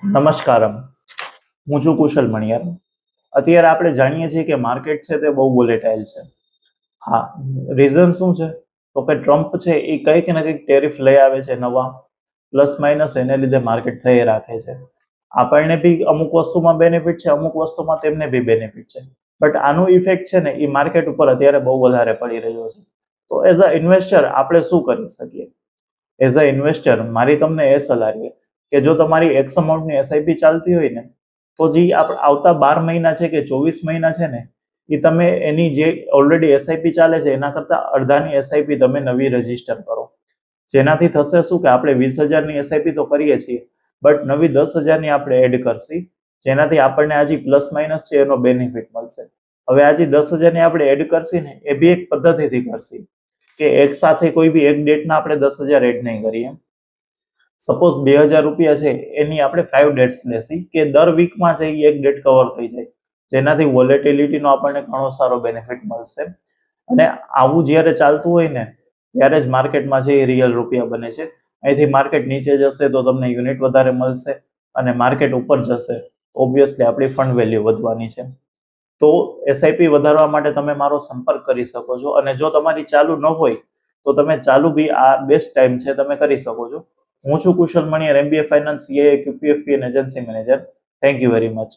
નમસ્કારમ. હું છું કુશલ મણિયાર. અત્યારે આપણે જાણીએ છીએ કે માર્કેટ છે તે બહુ વોલેટાઇલ છે. હા, રીઝન શું છે? તો કે ટ્રમ્પ છે એ કંઈક ને કંઈક ટેરિફ લઈ આવે છે નવા, પ્લસ માઇનસ એને લીધે માર્કેટ થઈ રાખે છે. આપણને બી અમુક વસ્તુમાં બેનિફિટ છે, અમુક વસ્તુમાં તેમને બી બેનિફિટ છે. બટ આનું ઇફેક્ટ છે ને એ માર્કેટ ઉપર અત્યારે બહુ વધારે પડી રહ્યો છે. તો એઝ અ ઇન્વેસ્ટર આપણે શું કરી શકીએ? એઝ અ ઇન્વેસ્ટર મારી તમને એ સલાહ છે કે જો તમારી એક્સ અમાઉન્ટની એસઆઈપી ચાલતી હોય ને, તો જે આવતા 12 મહિના છે કે 24 મહિના છે ને, એ તમે એની જે ઓલરેડી એસઆઈપી ચાલે છે એના કરતાં અડધાની એસઆઈપી તમે નવી રજીસ્ટર કરો. જેનાથી થશે શું કે આપણે 20,000ની એસઆઈપી તો કરીએ છીએ, બટ નવી 10,000ની આપણે એડ કરશી, જેનાથી આપણને આજે પ્લસ માઇનસ છે એનો બેનિફિટ મળશે. હવે આજે 10,000ની આપણે એડ કરશી ને એ બી એક પદ્ધતિથી કરશી કે એક સાથે કોઈ બી એક ડેટના આપણે 10,000 એડ નહીં કરીએ. સપોઝ 2,000 રૂપિયા છે એની આપણે 5 ડેટ્સ લેશી કે દર વીકમાં છે એ એક ડેટ કવર થઈ જાય, જેનાથી વોલેટિલિટીનો આપણને ઘણો સારો બેનિફિટ મળશે. અને આવું જ્યારે ચાલતું હોય ને ત્યારે જ માર્કેટમાં છે એ રિયલ રૂપિયા બને છે. અહીંથી માર્કેટ નીચે જશે તો તમને યુનિટ વધારે મળશે, અને માર્કેટ ઉપર જશે ઓબ્વિયસલી આપણી ફંડ વેલ્યુ વધવાની છે. તો એસઆઈપી વધારવા માટે તમે મારો સંપર્ક કરી શકો છો, અને જો તમારી ચાલુ ન હોય તો તમે ચાલુ બી આ બેસ્ટ ટાઈમ છે, તમે કરી શકો છો. હું છું Kushal Maniyar, MBA finance, CA, QPFP અને agency manager. Thank you very much.